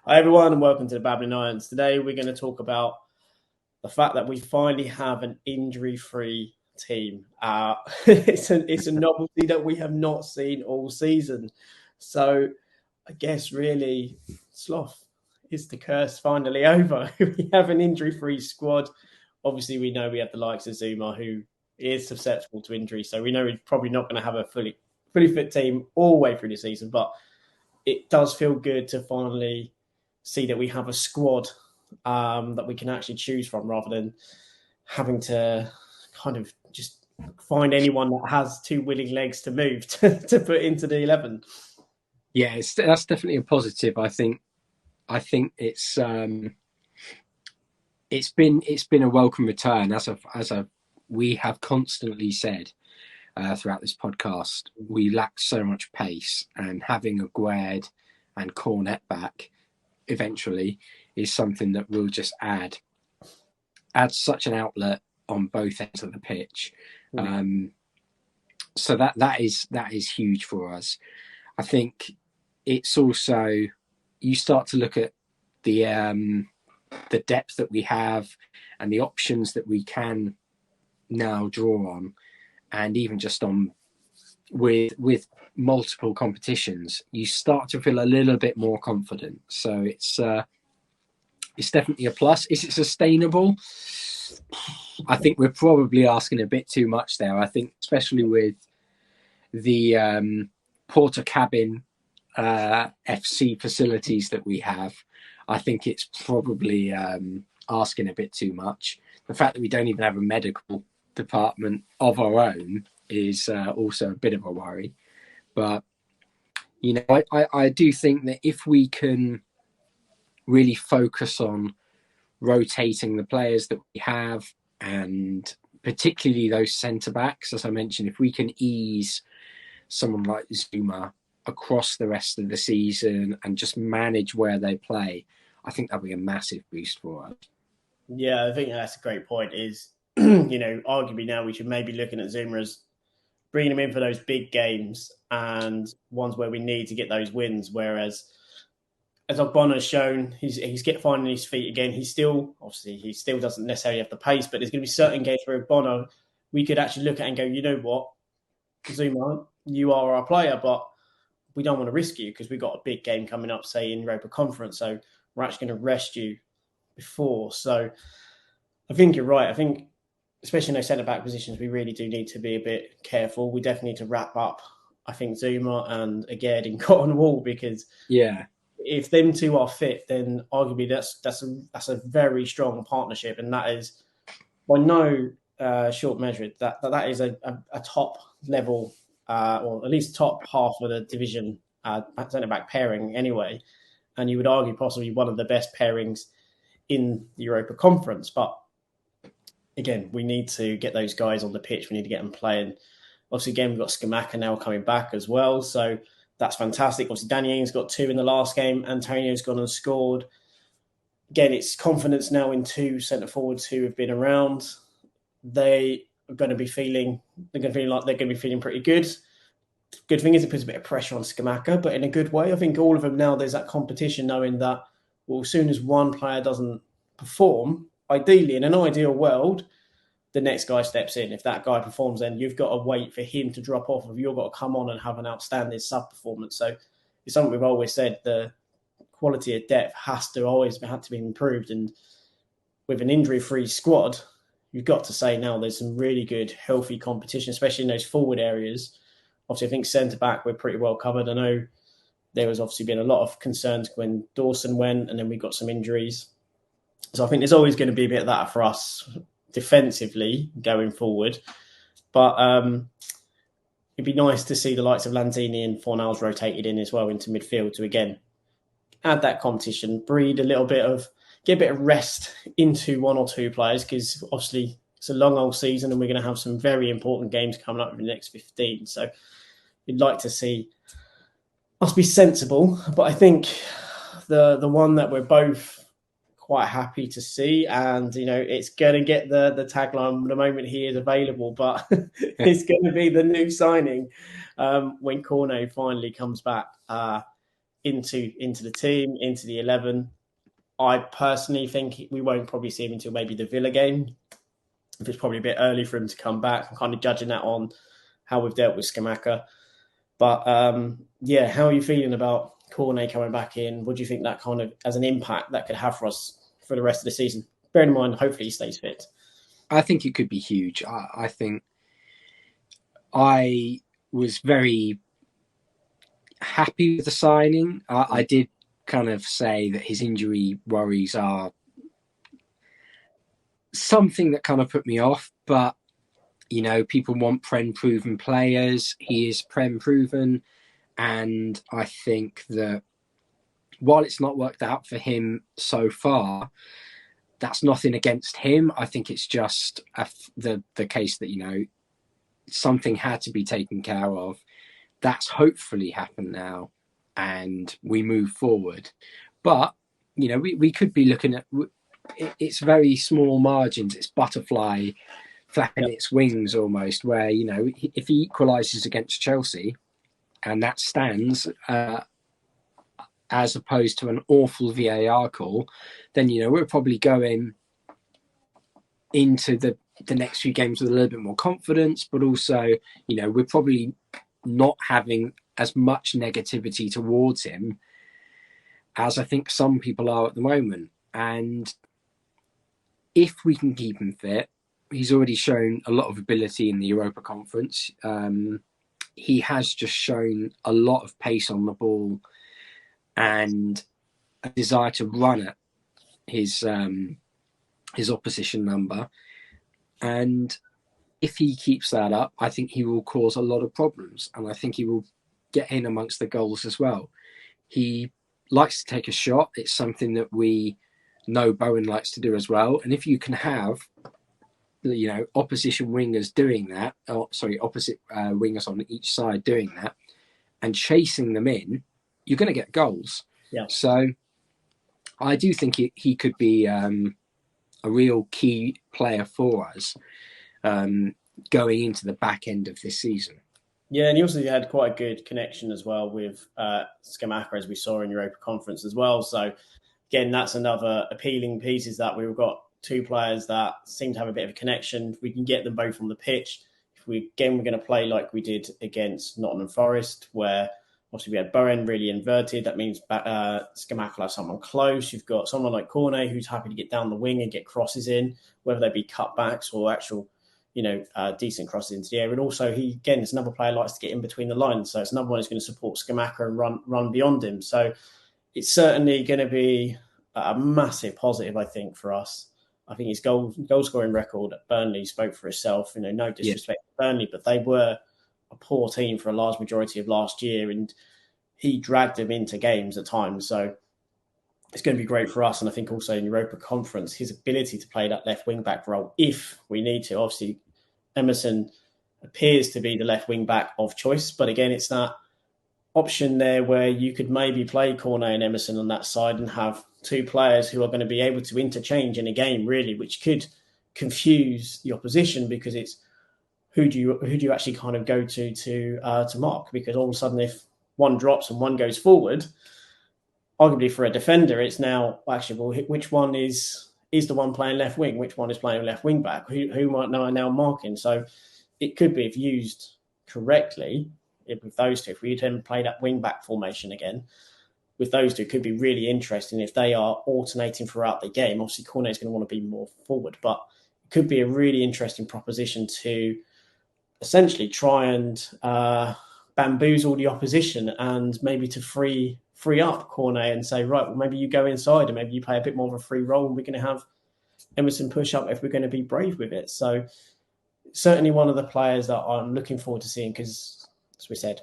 Hi everyone and welcome to the Babbling Irons. Today we're going to talk about the fact that we finally have an injury-free team. It's a novelty that we have not seen all season. So I guess really, Sloth, is the curse finally over? We have an injury-free squad. Obviously we know we have the likes of Zuma who is susceptible to injury. So we know we're probably not going to have a fully fit team all the way through the season. But it does feel good to finally see that we have a squad that we can actually choose from rather than having to kind of just find anyone that has two willing legs to move to put into the 11. Yeah, that's definitely a positive. I think it's been a welcome return as we have constantly said throughout this podcast. We lack so much pace, and having a Guerd and Cornet back eventually is something that will just add such an outlet on both ends of the pitch. So that is huge for us. I think it's also, you start to look at the depth that we have and the options that we can now draw on, and even just on with multiple competitions, you start to feel a little bit more confident. So it's definitely a plus. Is it sustainable? I think we're probably asking a bit too much there. I think especially with the Porter Cabin FC facilities that we have, I think it's probably asking a bit too much. The fact that we don't even have a medical department of our own is also a bit of a worry. But, I do think that if we can really focus on rotating the players that we have, and particularly those centre-backs, as I mentioned, if we can ease someone like Zuma across the rest of the season and just manage where they play, I think that'll be a massive boost for us. Yeah, I think that's a great point. Is arguably now we should maybe looking at Zuma as bringing him in for those big games and ones where we need to get those wins. Whereas, as Ogbonna has shown, he's finding his feet again. He still doesn't necessarily have the pace, but there's going to be certain games where Ogbonna we could actually look at and go, you know what, Zuma, you are our player, but we don't want to risk you because we've got a big game coming up, say in Europa Conference. So we're actually going to rest you before. So I think you're right. I think, especially in those centre-back positions, we really do need to be a bit careful. We definitely need to wrap up, I think, Zuma and Aged in Cotton Wool, because if them two are fit, then arguably that's a very strong partnership, and that is by no short measure that is a top level or at least top half of the division centre-back pairing anyway, and you would argue possibly one of the best pairings in the Europa Conference. But again, we need to get those guys on the pitch. We need to get them playing. Obviously, again, we've got Skamaka now coming back as well. So that's fantastic. Obviously, Danny Ings got 2 in the last game. Antonio's gone and scored. Again, it's confidence now in 2 centre-forwards who have been around. They are going to be feeling pretty good. Good thing is it puts a bit of pressure on Skamaka, but in a good way. I think all of them now, there's that competition knowing that, well, as soon as one player doesn't perform, ideally, in an ideal world, the next guy steps in. If that guy performs, then you've got to wait for him to drop off, or you've got to come on and have an outstanding sub-performance. So it's something we've always said, the quality of depth had to be improved. And with an injury-free squad, you've got to say now there's some really good, healthy competition, especially in those forward areas. Obviously, I think centre-back, we're pretty well covered. I know there was obviously been a lot of concerns when Dawson went, and then we got some injuries. So I think there's always going to be a bit of that for us defensively going forward. But it'd be nice to see the likes of Lanzini and Fornals rotated in as well into midfield to, again, add that competition, get a bit of rest into 1 or 2 players, because obviously it's a long old season and we're going to have some very important games coming up in the next 15. So you'd like to see us be sensible. But I think the one that we're both quite happy to see, and it's going to get the tagline the moment he is available, but it's going to be the new signing when Cornet finally comes back, into the team, into the 11. I personally think we won't probably see him until maybe the Villa game. If it's probably a bit early for him to come back. I'm kind of judging that on how we've dealt with Scamacca. But yeah, how are you feeling about Cornet coming back in? What do you think that kind of as an impact that could have for us for the rest of the season? Bearing in mind, hopefully he stays fit. I think it could be huge. I think I was very happy with the signing. I did kind of say that his injury worries are something that kind of put me off, but you know, people want Prem proven players. He is Prem proven, and I think that while it's not worked out for him so far, that's nothing against him. I think it's just the case that, you know, something had to be taken care of. That's hopefully happened now, and we move forward. But you know, we could be looking at it's very small margins. It's butterfly flapping its wings almost. Where, you know, if he equalises against Chelsea, and that stands, as opposed to an awful VAR call, then, you know, we're probably going into the next few games with a little bit more confidence, but also, you know, we're probably not having as much negativity towards him as I think some people are at the moment. And if we can keep him fit, he's already shown a lot of ability in the Europa Conference. He has just shown a lot of pace on the ball and a desire to run at his opposition number. And if he keeps that up, I think he will cause a lot of problems, and I think he will get in amongst the goals as well. He likes to take a shot. It's something that we know Bowen likes to do as well. And if you can have, you know, opposition wingers doing that, opposite wingers on each side doing that and chasing them in, you're going to get goals. Yeah. So I do think he could be a real key player for us going into the back end of this season. Yeah, and he also had quite a good connection as well with Scamacca, as we saw in Europa Conference as well. So again, that's another appealing piece, is that we've got two players that seem to have a bit of a connection. We can get them both on the pitch. If we're going to play like we did against Nottingham Forest, where obviously we had Bowen really inverted. That means Scamacca has someone close. You've got someone like Cornet who's happy to get down the wing and get crosses in, whether they be cutbacks or actual, you know, decent crosses into the air. And also, he, again, is another player who likes to get in between the lines. So it's another one who's going to support Scamacca and run beyond him. So it's certainly going to be a massive positive, I think, for us. I think his goal scoring record at Burnley spoke for itself. You know, no disrespect to Burnley, but they were a poor team for a large majority of last year, and he dragged them into games at times. So it's going to be great for us. And I think also in Europa Conference, his ability to play that left wing back role, if we need to. Obviously, Emerson appears to be the left wing back of choice, but again, it's that option there where you could maybe play Cornet and Emerson on that side and have two players who are going to be able to interchange in a game, really, which could confuse the opposition, because it's who do you actually kind of go to mark? Because all of a sudden, if one drops and one goes forward, arguably for a defender, it's now actually, well, which one is the one playing left wing? Which one is playing left wing back? Who might know are now marking? So it could be, if used correctly, with those two, if we then play that wing back formation again, with those two, it could be really interesting if they are alternating throughout the game. Obviously, Cornet is going to want to be more forward, but it could be a really interesting proposition to essentially try and bamboozle the opposition, and maybe to free up Cornet and say, right, well, maybe you go inside and maybe you play a bit more of a free role, and we're going to have Emerson push up if we're going to be brave with it. So certainly one of the players that I'm looking forward to seeing, because, as we said,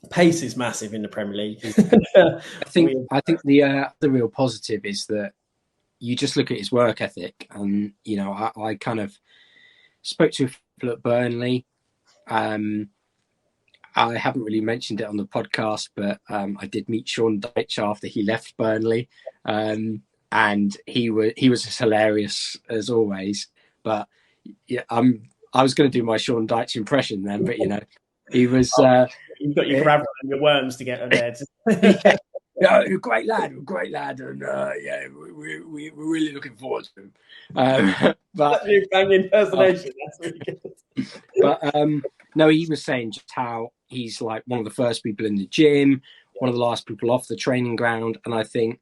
pace is massive in the Premier League. I think the real positive is that you just look at his work ethic, and you know, I kind of spoke to people at Burnley. I haven't really mentioned it on the podcast, but I did meet Sean Dyche after he left Burnley, and he was as hilarious as always. But yeah, I was going to do my Sean Dyche impression then, but you know, he was. You've got your crab and your worms to get there. Yeah, you're a great lad, and we're really looking forward to him. But That's your bang impersonation. That's really good. but no, he was saying just how he's like one of the first people in the gym, one of the last people off the training ground, and I think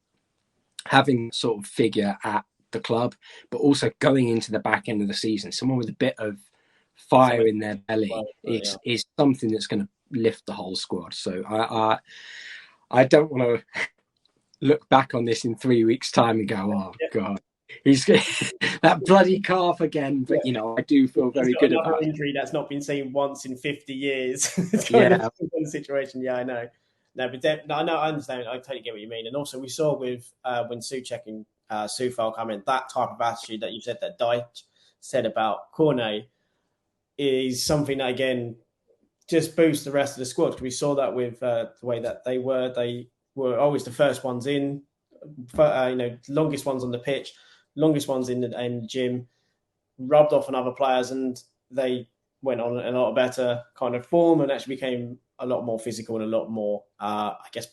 having sort of figure at the club, but also going into the back end of the season, someone with a bit of fire in their belly is something that's going to lift the whole squad. So I don't want to look back on this in 3 weeks' time and go, oh God, he's that bloody calf again. But I do feel very good about injury that's not been seen once in 50 years. It's kind of situation. Yeah, I know. No, but I know, I understand. I totally get what you mean. And also, we saw with when Souček and Coufal come in, that type of attitude that you said that Dyche said about Cornet is something that again just boosts the rest of the squad. Because we saw that with the way that they were always the first ones in, longest ones on the pitch, longest ones in the gym, rubbed off on other players, and they went on a lot better kind of form and actually became a lot more physical and a lot more,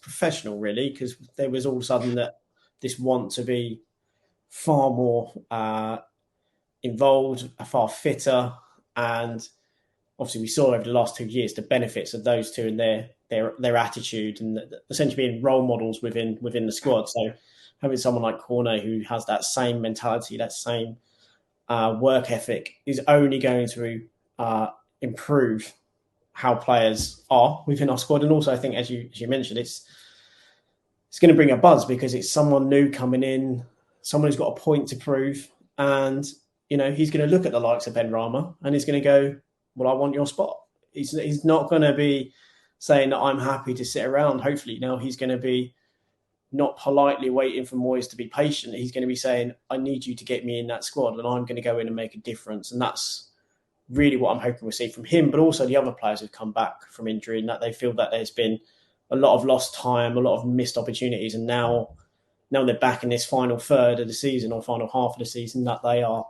professional, really, because there was all of a sudden that this want to be far more involved, far fitter, and obviously we saw over the last 2 years the benefits of those two and their attitude and essentially being role models within the squad. So having someone like Cornet who has that same mentality, that same work ethic is only going to improve how players are within our squad. And also, I think, as you mentioned, it's going to bring a buzz because it's someone new coming in, someone who's got a point to prove, and he's going to look at the likes of Ben Rama and he's going to go, "Well, I want your spot." He's not going to be saying that I'm happy to sit around. Hopefully, now he's going to be not politely waiting for Moyes to be patient. He's going to be saying, "I need you to get me in that squad, and I'm going to go in and make a difference." And that's really what I'm hoping we'll see from him, but also the other players who've come back from injury and that they feel that there's been a lot of lost time, a lot of missed opportunities, and now they're back in this final third of the season or final half of the season that they are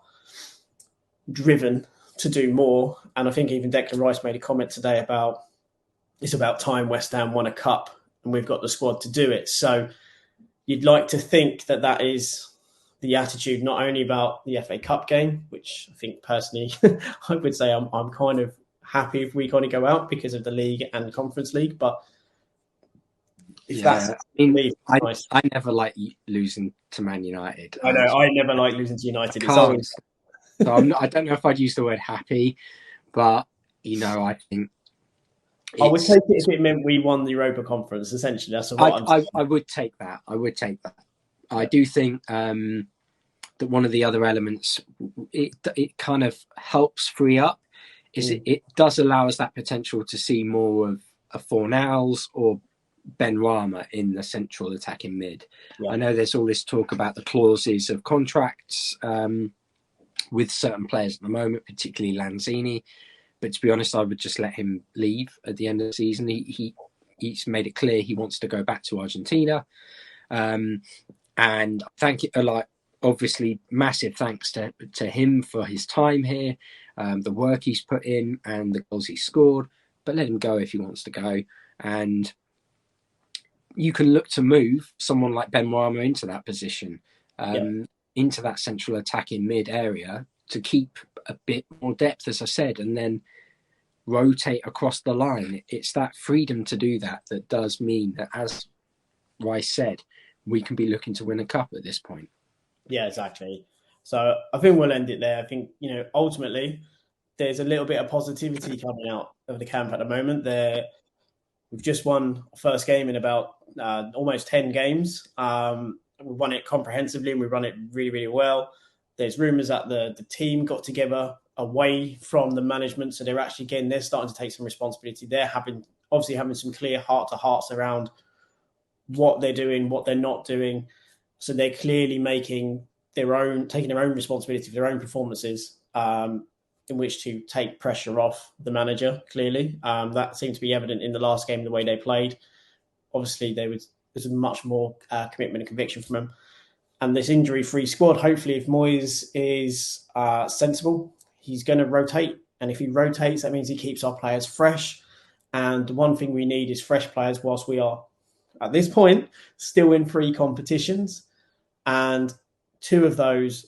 driven to do more. And I think even Declan Rice made a comment today about it's about time West Ham won a cup and we've got the squad to do it. So you'd like to think that is the attitude, not only about the FA Cup game, which I think personally, I would say I'm kind of happy if we kind of go out because of the league and Conference League. But I never like losing to Man United. I know I never like losing to United. It's always. So I don't know if I'd use the word happy, but I think I would take it if it meant we won the Europa Conference. Essentially, that's what I would take that. I do think that one of the other elements it kind of helps free up is it does allow us that potential to see more of a Fornals or Ben Rama in the central attacking mid. Yeah. I know there's all this talk about the clauses of contracts with certain players at the moment, particularly Lanzini. But to be honest, I would just let him leave at the end of the season. He's made it clear he wants to go back to Argentina. And thank you, obviously, massive thanks to him for his time here, the work he's put in and the goals he's scored. But let him go if he wants to go. And you can look to move someone like Ben Rama into that position, into that central attacking mid area to keep a bit more depth, as I said, and then rotate across the line. It's that freedom to do that does mean that, as Rice said, we can be looking to win a cup at this point. Yeah, exactly. So I think we'll end it there. I think, ultimately there's a little bit of positivity coming out of the camp at the moment. We've just won our first game in about almost 10 games. We've won it comprehensively and we've run it really, really well. There's rumours that the team got together away from the management. So they're starting to take some responsibility. They're having some clear heart-to-hearts around what they're doing, what they're not doing. So they're clearly taking their own responsibility for their own performances, in which to take pressure off the manager, clearly. That seemed to be evident in the last game, the way they played. Obviously, there's much more commitment and conviction from them. And this injury-free squad, hopefully, if Moyes is sensible, he's going to rotate. And if he rotates, that means he keeps our players fresh. And the one thing we need is fresh players whilst we are at this point still in 3 competitions, and 2 of those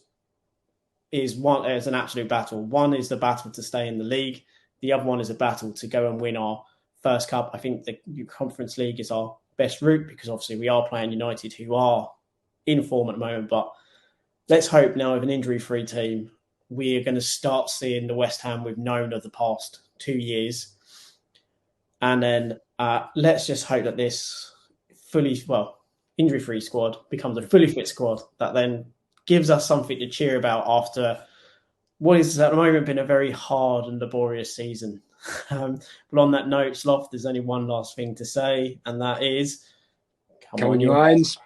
is an absolute battle. One is the battle to stay in the league. The other one is a battle to go and win our first cup. I think the Conference League is our best route because obviously we are playing United, who are in form at the moment. But let's hope now with an injury-free team, we are going to start seeing the West Ham we've known of the past 2 years. And then let's just hope that this injury-free squad becomes a fully fit squad that then gives us something to cheer about after what is at the moment been a very hard and laborious season. But on that note, Sloth, there's only one last thing to say, and that is, come on, you irons.